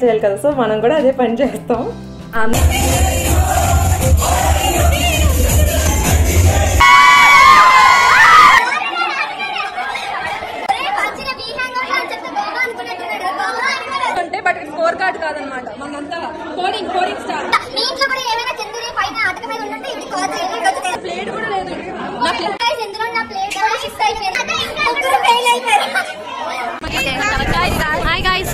చేయాలి కదా, సో మనం కూడా అదే పని చేస్తాం. అంటే బట్ స్కోర్ కార్డ్ కాదనమాట, మనంతా కోడింగ్ స్టార్. ప్లేట్ కూడా లేదు. Hi guys.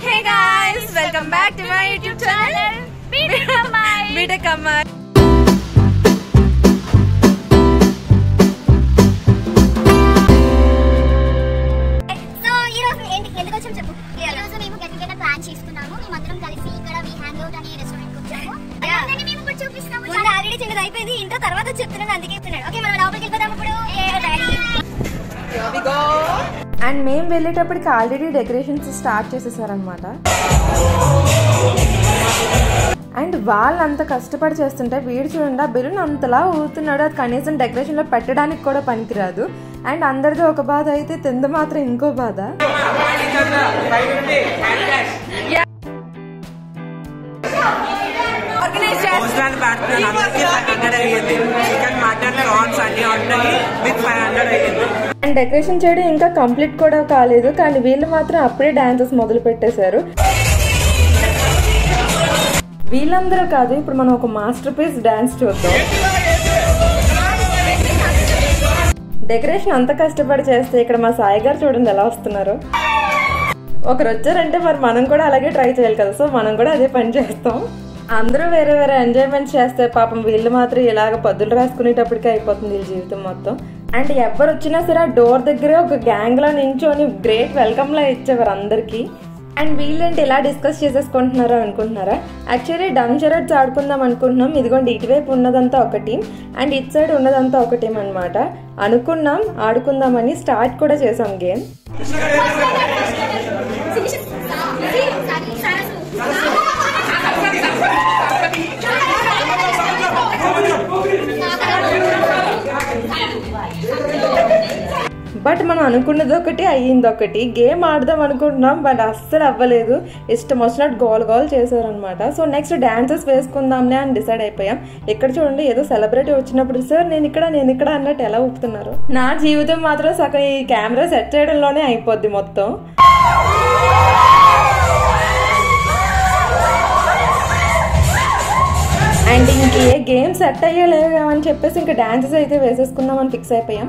Hey guys, welcome back to my YouTube channel B.Tech Amai. అయిపోయింది ఇంట్లో తర్వాత చెప్తున్నాను, అందుకే చెప్తున్నాడు. ఓకే మనం లోపలికి వెళ్ళిపోదాం ఇప్పుడు. అండ్ మేము వెళ్ళేటప్పటికి ఆల్రెడీ డెకరేషన్స్ స్టార్ట్ చేసేసారనమాట. అండ్ వాళ్ళు అంత కష్టపడి చేస్తుంటే వీడు చూడండి ఆ బెలూన్ అంతలా ఊతున్నాడు, అది కనీసం డెకరేషన్లో పెట్టడానికి కూడా పనికిరాదు. అండ్ అందరిది ఒక బాధ అయితే తింద మాత్రం ఇంకో బాధ. అండ్ డెకరేషన్ చేయడం ఇంకా కంప్లీట్ కూడా కాలేదు, కానీ వీళ్ళు మాత్రం అప్పుడే డాన్సెస్ మొదలు పెట్టేశారు. వీళ్ళందరూ కాదు, ఇప్పుడు మనం ఒక మాస్టర్ పీస్ డాన్స్ చూద్దాం. డెకరేషన్ అంత కష్టపడి చేస్తే ఇక్కడ మా సాయి గారు చూడండి ఎలా వస్తున్నారు. ఒకరు వచ్చారంటే మరి మనం కూడా అలాగే ట్రై చేయాలి కదా, సో మనం కూడా అదే పని చేస్తాం. అందరూ వేరే వేరే ఎంజాయ్మెంట్స్ చేస్తే పాపం వీళ్ళు మాత్రం ఇలాగ పద్దులు రాసుకునేటప్పటికే అయిపోతుంది వీళ్ళ జీవితం మొత్తం. అండ్ ఎవరు వచ్చినా సరే ఆ డోర్ దగ్గరే ఒక గ్యాంగ్లో నించొని గ్రేట్ వెల్కమ్లా ఇచ్చేవారు అందరికీ. అండ్ వీళ్ళేంటి ఇలా డిస్కస్ చేసేసుకుంటున్నారా అనుకుంటున్నారా? యాక్చువల్లీ డమ్ షరట్స్ ఆడుకుందాం అనుకుంటున్నాం. ఇదిగోండి ఇటువైపు ఉన్నదంతా ఒక టీం అండ్ ఇటు సైడ్ ఉన్నదంతా ఒక టీం అనమాట. అనుకున్నాం ఆడుకుందామని స్టార్ట్ కూడా చేసాం గేమ్. బట్ మనం అనుకున్నది ఒకటి అయ్యింది ఒకటి. గేమ్ ఆడదాం అనుకుంటున్నాం బట్ అస్సలు అవ్వలేదు. ఇష్టం వచ్చినట్టు గోల్ చేశారనమాట. సో నెక్స్ట్ డాన్సెస్ వేసుకుందాంలే అని డిసైడ్ అయిపోయాం. ఇక్కడ చూడండి ఏదో సెలబ్రిటీ వచ్చినప్పుడు సార్ నేను ఇక్కడ అన్నట్టు ఎలా ఊపుతున్నారు. నా జీవితం మాత్రం సగం ఈ కెమెరా సెట్ చేయడంలోనే అయిపోద్ది మొత్తం. అండ్ ఇంకే గేమ్ సెట్ అయ్యేలేవు అని చెప్పేసి ఇంకా డాన్సెస్ అయితే వేసేసుకుందామని ఫిక్స్ అయిపోయాం.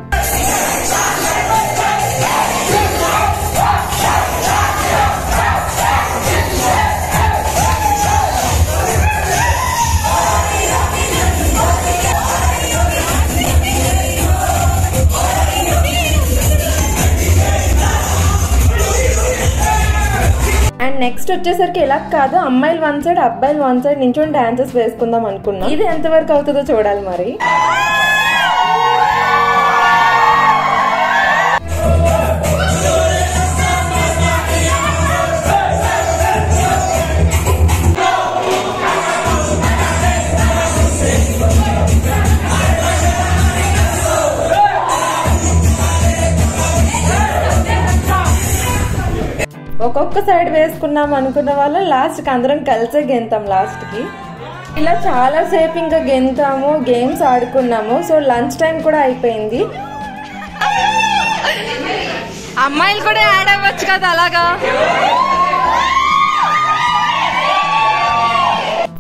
అండ్ నెక్స్ట్ వచ్చేసరికి ఇలా కాదు, అమ్మాయిలు వన్ సైడ్ అబ్బాయిలు వన్ సైడ్ నించొని డాన్సెస్ వేసుకుందాం అనుకున్నాం. ఇది ఎంతవరకు అవుతుందో చూడాలి మరి. ఒక్కొక్క సైడ్ వేసుకున్నాం అనుకున్న వాళ్ళు లాస్ట్కి అందరం కలిసే గెంతాం. లాస్ట్కి ఇలా చాలా సేపు ఇంకా గెంతాము, గేమ్స్ ఆడుకున్నాము. సో లంచ్ టైం కూడా అయిపోయింది. అమ్మాయిలు కూడా యాడ్ అవ్వచ్చు కదా అలాగా.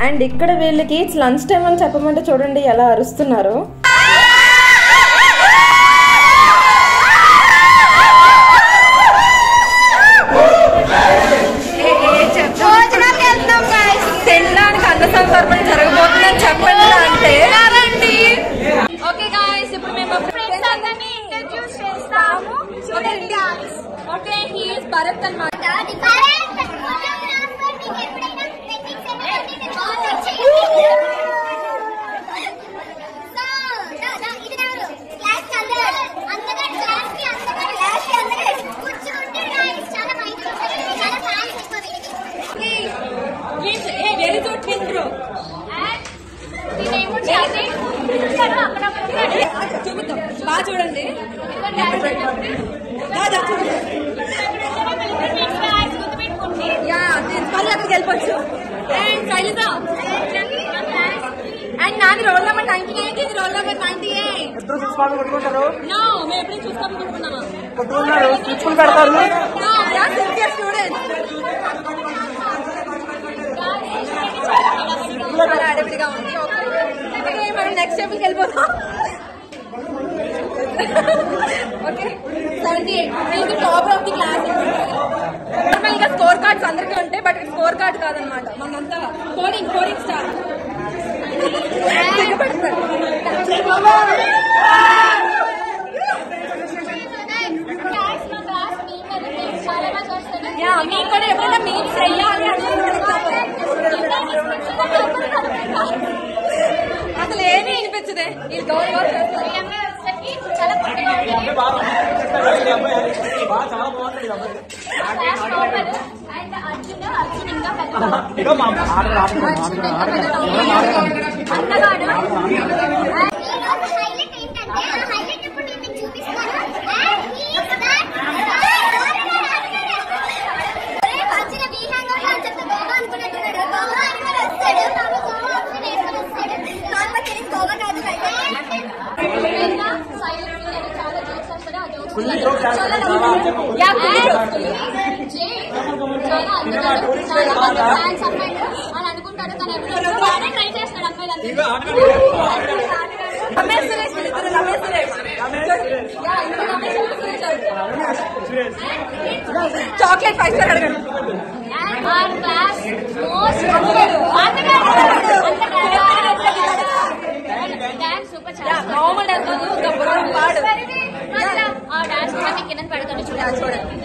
అండ్ ఇక్కడ వీళ్ళకి లంచ్ టైం అని చెప్పమంటే చూడండి ఎలా అరుస్తున్నారు. తినడానికి అన్న సందర్భం జరగబోతుందని చెప్పండి అంటే. ఓకే గాయ్స్, ఇప్పుడు మేము ఫ్రెండ్స్ అందరినీ ఇంట్రడ్యూస్ చేస్తాము. ఓకే హి ఇస్ భరత్ అన్నమాట. Very good intro. చూపిద్దాం బాగా చూడండి. మళ్ళీ అక్కడికి వెళ్ళిపోవచ్చు. అండ్ శైలజ అండ్ నాది రోల్ నెంబర్ 98, ఇది రోల్ నెంబర్ 98. నో మేము ఎప్పుడు చూసుకోవాలనుకుంటున్నామా చాలా అడవిడిగా ఉంది. మనం నెక్స్ట్ స్టెప్కి వెళ్ళిపోతాం. ఓకే 78 మీకు top of the class. Normal గా స్కోర్ కార్డ్స్ అందరికీ ఉంటాయి, బట్ స్కోర్ కార్డ్ కాదనమాట. మనంతా కోడింగ్ స్టార్. మీకు కూడా ఎప్పుడైనా మీరు చెయ్యాలి అసలు ఏమీ వినిపించదే. వీళ్ళు గౌరవ అనుకుంటాడు కానీ ట్రై చేస్తాడు చాక్లెట్ 5 స్టార్ అడగండి. నార్మల్ డాన్స్ పాడు ఆ డాన్స్ కూడా మీకు కింద పెడతాను చూడండి.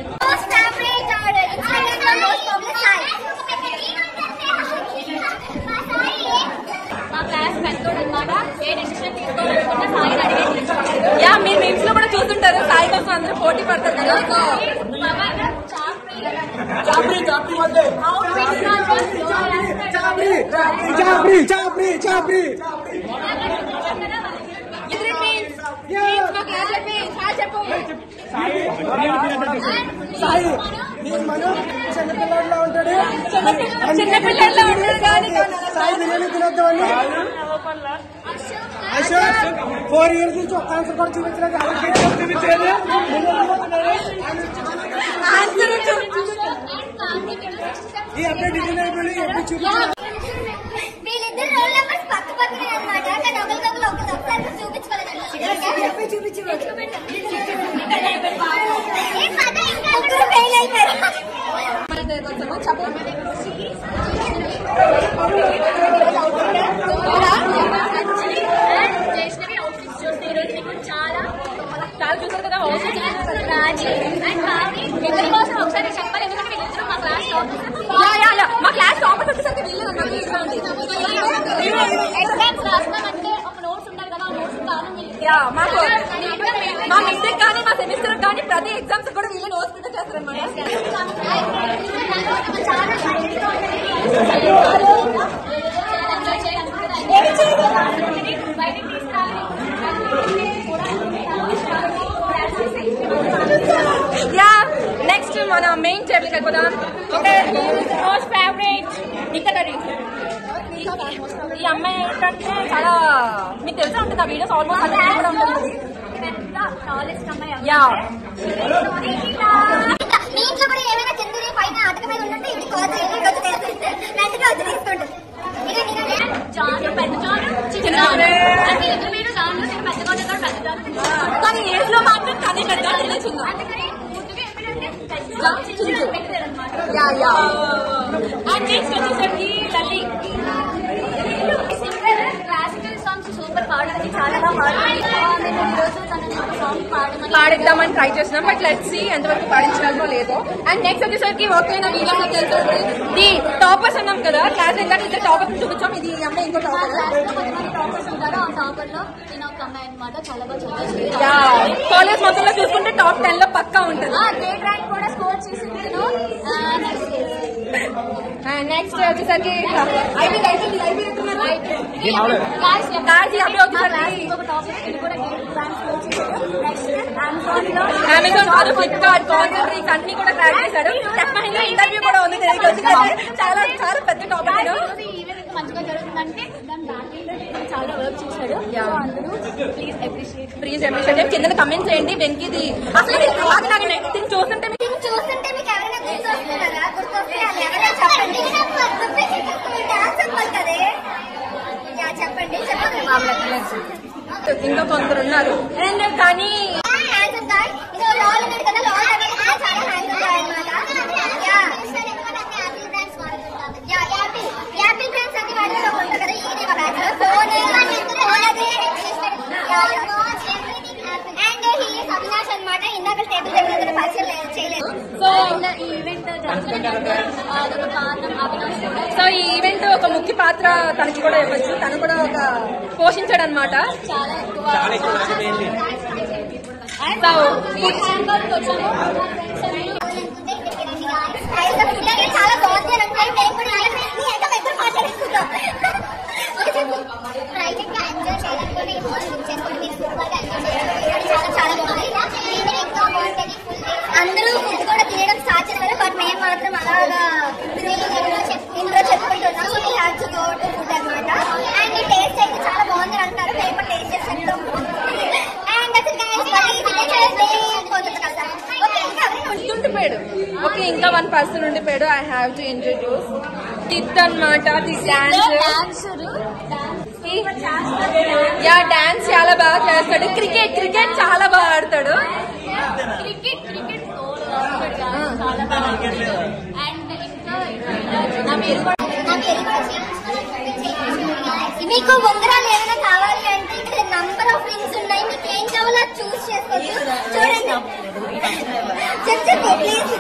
మా క్లాస్ పెద్దోడు అనమాట. ఏ డెసిషన్ తీసుకోవాలనుకున్నా సాయిని అడిగేది. యా మీరు మీమ్స్ లో కూడా చూస్తుంటారు, సాయి కోసం అందరూ పోటీ పడతారు కదా. చిన్నపిల్లల్లో ఉంటాడు కానీ సాయి బిర్యానీ తినొద్దామని 4 years నుంచి ఒక ఆన్సర్ కూడా చూపించలేదు. ఈ అబ్బాయి డిజైన్ అయిపోయి ఎప్పుడు చూపించారు. వీళ్ళిద్దరు రోల్ నెంబర్స్ పక్క పక్కనే అనమాట. కానీ ఒకరికొకరు ఒకసారి చూపించుకోలేదు. జైష్ణవి అవుట్ఫిట్స్ చూస్తే ఈరోజు మీకు చాలా చూసారు కదా. రాజీ అండ్ భావి ఇద్దరి కోసం ఒకసారి చెప్పాలి, ఎందుకంటే వీళ్ళిద్దరు మా క్లాస్ మా క్లాస్ టాపర్స్ వచ్చేసరికి వీళ్ళు ఎగ్జామ్స్ రాస్తామంటే ఒక నోట్స్ ఉండాలి కదా. ఆ నోట్స్ మాకు మా మిడ్కి కానీ మా సెమిస్టర్ కానీ ప్రతి ఎగ్జామ్స్ కూడా వీళ్ళు నోట్స్ ప్రిపేర్ చేస్తారన్నమాట. యా నెక్స్ట్ మన మెయిన్ టేబుల్ వెళ్ళిపోదాం. ఓకే మోస్ట్ ఫేవరెట్ నిక్కదడి. ఈ అమ్మాయి ఏంటంటే చాలా మీకు తెలిసే ఉంటుంది, ఆ వీడియోస్ ఆల్మోస్ట్ అన్ని కూడా ఉంటుంది. యా మీ ఇంట్లో కూడా ఏమైనా చంద్రుడి పైన ఆటక మీద ఉంటే ఇది కాల్ చేయండి. జాను పెద్ద జాను చిన్న అంటే ఇద్దరు మీరు జాను పెద్ద జాను పెద్ద జాను, కానీ ఏజ్ లో మాత్రం కానీ పెద్ద చిన్న. అండ్ నెక్స్ట్ వచ్చేసరికి లల్లి క్లాసికల్ సాంగ్స్ సూపర్ పాడుతుంది, చాలా బాగా పాడుతుంది. మేము ఈరోజు తన సాంగ్ పాడిద్దామని ట్రై చేస్తున్నాం, బట్ లెట్స్ సీ ఎంతవరకు పాడించగలమో లేదో. అండ్ నెక్స్ట్ వచ్చేసరికి ఓకేనా వీళ్ళకి తెలుసు ది టాపర్స్ అన్నాం కదా క్లాస్. ఇందాక ఇద్దరు టాపర్స్ చూపించాం, ఇది అమ్మాయి ఇంకో టాపర్. టాపర్స్ ఉంటారు, ఆ టాపర్ లో నేను ఒక అమ్మాయి అనమాట. చాలా బాగా చదివేసి కాలేజ్ మొత్తంలో చూసుకుంటే టాప్ 10 లో పక్కా ఉంటుంది. స్టేట్ ర్యాంక్ కూడా స్కోర్ చేసింది. నెక్స్ట్ వచ్చేసరికి అమెజాన్ కాదు, ఫ్లిప్కార్ట్, కాంట్రాక్ట్ అన్ని కూడా క్రాక్ చేశాడు. ఇంటర్వ్యూ కూడా ఉంది, చాలా చాలా పెద్ద టాపిక్. మంచిగా జరుగుతుందంటే చాలా వర్క్ చేశాడు. Please appreciate. కింద కమెంట్ చేయండి. వెంకీది అసలు చూస్తుంటే మీకు ఎవరైనా గుర్తొస్తున్నారా? గుర్తొస్తే అది ఎవరైనా చెప్పండి. చెప్పండి ఇంకా కొందరు ఉన్నారు కానీ ఇందాక టేబుల్ దగ్గర పరిచయం చేయలేదు. సో ఈ ఈవెంట్ ఒక ముఖ్య పాత్ర తనకి కూడా ఇవ్వచ్చు. తను కూడా ఒక పోషించాడు అనమాట. చాలా బాగుంది అని అంటే మేము కూడా పెద్ద మాట్లాడుకుంటాం. ప్రైవేట్ గా ఎంజాయ్ చేయాలనుకుంటే చాలా చాలా బాగుంది. ఇంకా బాగుంటుంది. అందరూ ఫుడ్ కూడా తినడం స్టార్ట్ చేశారు. బట్ మేము మాత్రం అలాగా ఇంట్లో చెప్పుకుంటున్నాం. So we have to go to food అనమాట. అండ్ ఈ టేస్ట్ అయితే చాలా బాగుంది అంటారు. మేము కూడా టేస్ట్ చేసి చెప్తాం. ఉండిపోయాడు. ఓకే, ఇంకా 1 person ఉండిపోయాడు. ఐ హ్యావ్ టు ఇంట్రడ్యూస్ టిత్ అనమాట. డాన్స్ చాలా బాగా చేస్తాడు. క్రికెట్ చాలా బాగా ఆడతాడు. మీకు ఉంగరాలు ఏమైనా కావాలి అంటే ఇక్కడ నంబర్ ఆఫ్ రింగ్స్ ఉన్నాయి. మీకు ఏం కావాలో చూస్ చేసుకోవచ్చు. చూడండి, చెప్పండి ప్లీజ్.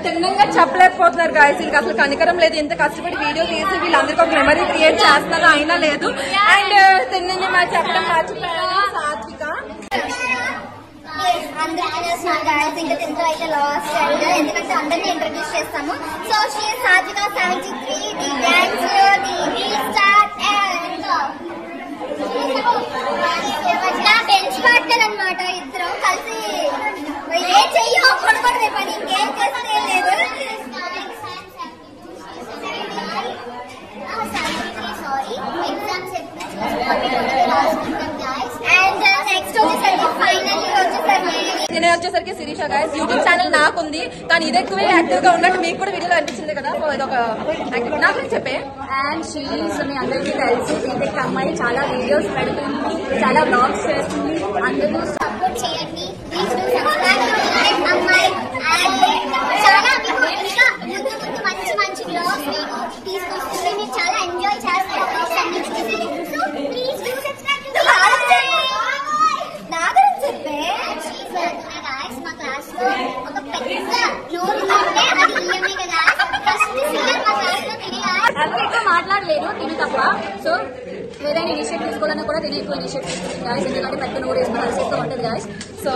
తిన్నంగా చెప్పలేకపోతున్నారు గాయస్. వీళ్ళకి అసలు కనికరం లేదు. ఇంత కష్టపడి వీడియో తీసి వీళ్ళందరికీ ఒక మెమరీ క్రియేట్ చేస్తున్నారు, అయినా లేదు. అండ్ తిన్నంగా మా చెప్పడం మర్చిపోయాను. సాత్విక ఇంకా తింటూ అయితే లాస్ట్ అండ్ ఎందుకంటే అందరినీ ఇంట్రడ్యూస్ చేస్తాము. సో షీ సాత్విక 73 the dancer the start and నా బెంచ్ పార్ట్నర్ అనమాట. ఇద్దరు కలిసి ఏ చెయ్యో కొనుక్కోవడమే పని, ఇంకేం చేస్తే లేదు. అండ్ నెక్స్ట్ వచ్చేసరికి ఫైనల్ నేను వచ్చేసరికి శిరీష గాయస్. యూట్యూబ్ ఛానల్ నాకుంది, కానీ ఇది ఎక్కువే యాక్టివ్ గా ఉన్నట్టు మీకు కూడా వీడియోలో అనిపించింది కదా. సో ఇదొక నాకు చెప్పే. అండ్ షీఈస్ మీ అందరికీ తెలుసు, బీటెక్ అమ్మాయి చాలా వీడియోస్ పెడుతుంది, చాలా బ్లాగ్స్ చేస్తుంది. అందరూ సపోర్ట్ చేయండి. అమ్మాయి చాలా మీకు ఇంకా ముందు ముందు మంచి మంచి బ్లాగ్స్ తీసుకొస్తుంది. మీరు చాలా ఎంజాయ్ చేస్తారు. Please do subscribe to Nagaram చెప్పే. మా క్లాస్ లో ఒక పెద్ద నోరు ఉంటే అది ఈఎంఐ కదా. ఫస్ట్ సింగర్ మా క్లాస్ లో అంత ఎక్కువ మాట్లాడలేదు తిని తప్ప. సో ఏదైనా ఇనిషియేటివ్ తీసుకోవాలన్నా కూడా తినే ఎక్కువ ఇనిషియేటివ్ తీసుకుంది గాయస్. ఎందుకంటే పెద్ద నోరు వేసుకుని అలసేస్తూ ఉంటుంది గాయస్. సో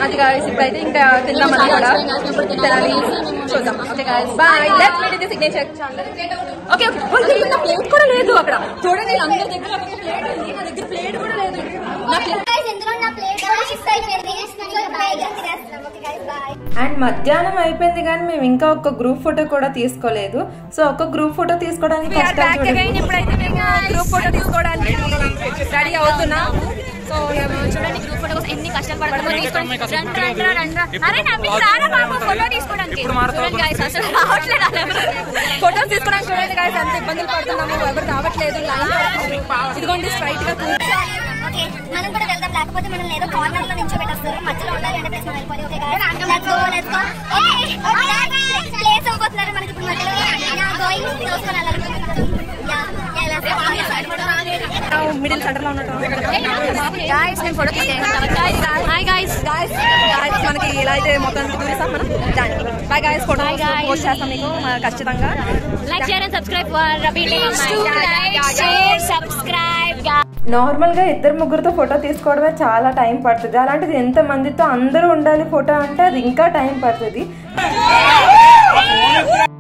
అది గాయస్, ఇప్పుడైతే ఇంకా తిందామని కూడా తినాలి. చూద్దాం. Okay guys, bye. Let's meet the signature. Okay okay. వాళ్ళ ప్లేట్ కూడా లేదు అక్కడ. చూడండి, అందరి దగ్గర ప్లేట్ ఉంది, నా దగ్గర ప్లేట్ కూడా లేదు. అండ్ మధ్యాహ్నం అయిపోయింది కానీ మేము ఇంకా ఒక గ్రూప్ ఫోటో కూడా తీసుకోలేదు. సో ఒక గ్రూప్ ఫోటో తీసుకోవడానికి ఇప్పుడైతే మేము గ్రూప్ ఫోటో తీసుకోవడానికి రెడీ అవుతున్నాం. సో చూడండి, గ్రూప్ ఫోటో కోసం ఎన్ని కష్టాలు పడతామో ఫోటో తీసుకోవడానికి. అసలు రావట్లేదు. ఫోటోస్ తీసుకోవడానికి చూడండి గాయస్, అంత ఇబ్బందులు పడుతున్నాము. ఎవరు రావట్లేదు. ఇదిగోండి స్ట్రైట్ గా మనం కూడా వెళ్దాం. లేకపోతే మనం ఏదో కార్నర్ లో నిల్చోబెట్టేస్తారు. మధ్యలో ఉండాలి అంటే ప్లేస్ వెళ్ళిపోయి. ఓకే ప్లేస్ అయిపోతున్నారు మనకి ఇప్పుడు మధ్యలో. గోయింగ్ మిడిల్ సెంటర్ లో ఉన్నట్టు మనకి ఇలా అయితే మొత్తం చూపిస్తాం మనం. బై గైస్, ఫోటో పోస్ట్ చేస్తాం మీకు ఖచ్చితంగా. నార్మల్ గా ఇద్దరు ముగ్గురుతో ఫోటో తీసుకోవడమే చాలా టైం పడుతుంది. అలాంటిది ఎంత మందితో అందరూ ఉండాలి ఫోటో అంటే అది ఇంకా టైం పడుతుంది.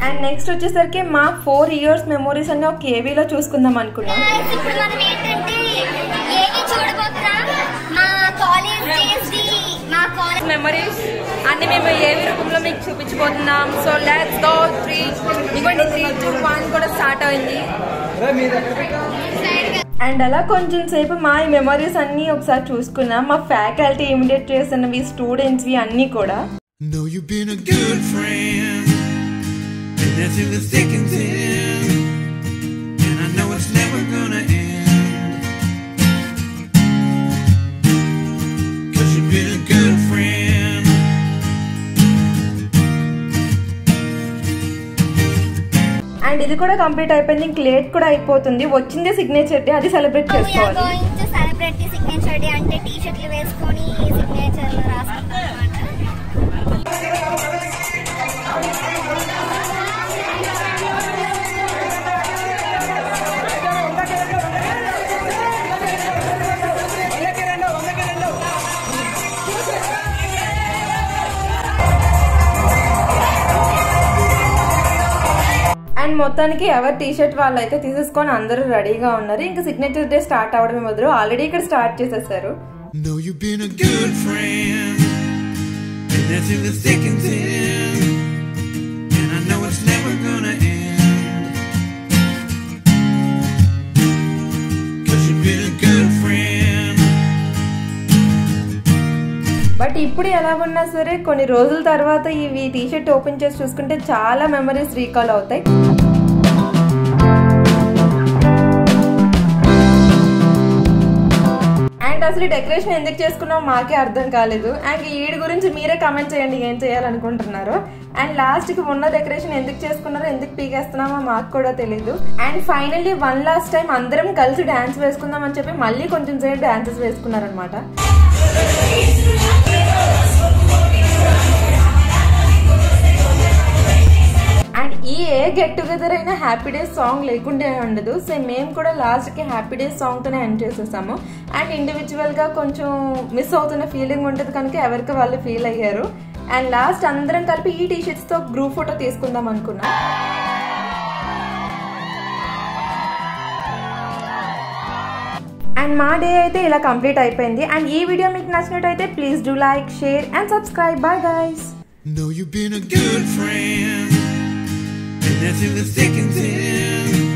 అండ్ నెక్స్ట్ వచ్చేసరికి మా 4 years మెమోరీస్ అన్ని ఒక కేవీలో చూసుకుందాం అనుకున్నాం. మెమరీస్ అన్ని మేము ఏవి రూపంలో మీకు చూపించబోతున్నాం. So let's go. 3, 2, 1 కూడా స్టార్ట్ అయింది. అండ్ అలా కొంచెం సేపు మా మెమరీస్ అన్ని ఒకసారి చూసుకున్నాం. మా ఫ్యాకల్టీ ఇమిడియేట్ చేస్తున్నవి, స్టూడెంట్స్వి అన్ని కూడా. Know you've been a good friend, and that's in the thick and thin, and I know it's never gonna end, 'cause you've been a good friend. And ఇది కూడా కంప్లీట్ అయిపోయింది. ఇంక లేట్ కూడా అయిపోతుంది. వచ్చిందే signature day, అది celebrate చేసుకోవాలి. Signature day అంటే టీ షర్ట్లు వేసుకొని సిగ్నేచర్ రాసుకుంటాం అన్నమాట. అండ్ మొత్తానికి ఎవరు టీ షర్ట్ వాళ్ళు అయితే తీసేసుకొని అందరూ రెడీగా ఉన్నారు. ఇంకా సిగ్నేచర్ డే స్టార్ట్ అవడమే మొదలు ఆల్రెడీ ఇక్కడ స్టార్ట్ చేసేసారు. Know you've been a good friend, and that's in the thick and thin, and I know it's never gonna end, 'cause you've been a good friend. But ఇప్పుడు ఎలా ఉన్నా సరే కొన్ని రోజుల తర్వాత ఇవి టీ షర్ట్ ఓపెన్ చేసి చూసుకుంటే చాలా మెమరీస్ రీకాల్ అవుతాయి. అండ్ అసలు డెకరేషన్ ఎందుకు చేసుకున్నామో మాకే అర్థం కాలేదు. అండ్ ఈడి గురించి మీరే కమెంట్ చేయండి ఏం చేయాలనుకుంటున్నారో. అండ్ లాస్ట్ కి ఉన్న డెకరేషన్ ఎందుకు చేసుకున్నారో, ఎందుకు పీకేస్తున్నామో మాకు కూడా తెలీదు. And finally one last time అందరం కలిసి డాన్స్ వేసుకుందాం అని చెప్పి మళ్ళీ కొంచెం సేపు డాన్సెస్ వేసుకున్నారనమాట. అండ్ ఈ ఏ గెట్ టుగెదర్ అయినా హ్యాపీ డేస్ సాంగ్ లేకుంటే ఉండదు. సో మేము కూడా లాస్ట్కి హ్యాపీ డేస్ సాంగ్తోనే ఎండ్ చేసేసాము. అండ్ ఇండివిజువల్గా కొంచెం మిస్ అవుతున్న ఫీలింగ్ ఉంటుంది కనుక ఎవరికి వాళ్ళు ఫీల్ అయ్యారు. అండ్ లాస్ట్ అందరం కలిపి ఈ టీ షర్ట్స్తో గ్రూప్ ఫోటో తీసుకుందాం అనుకున్నాం. అండ్ మా డే అయితే ఇలా కంప్లీట్ అయిపోయింది. అండ్ ఈ వీడియో మీకు నచ్చినట్టయితే please do like, share and subscribe. Bye guys. Know you've been a good friend, and that's in the thick and thin.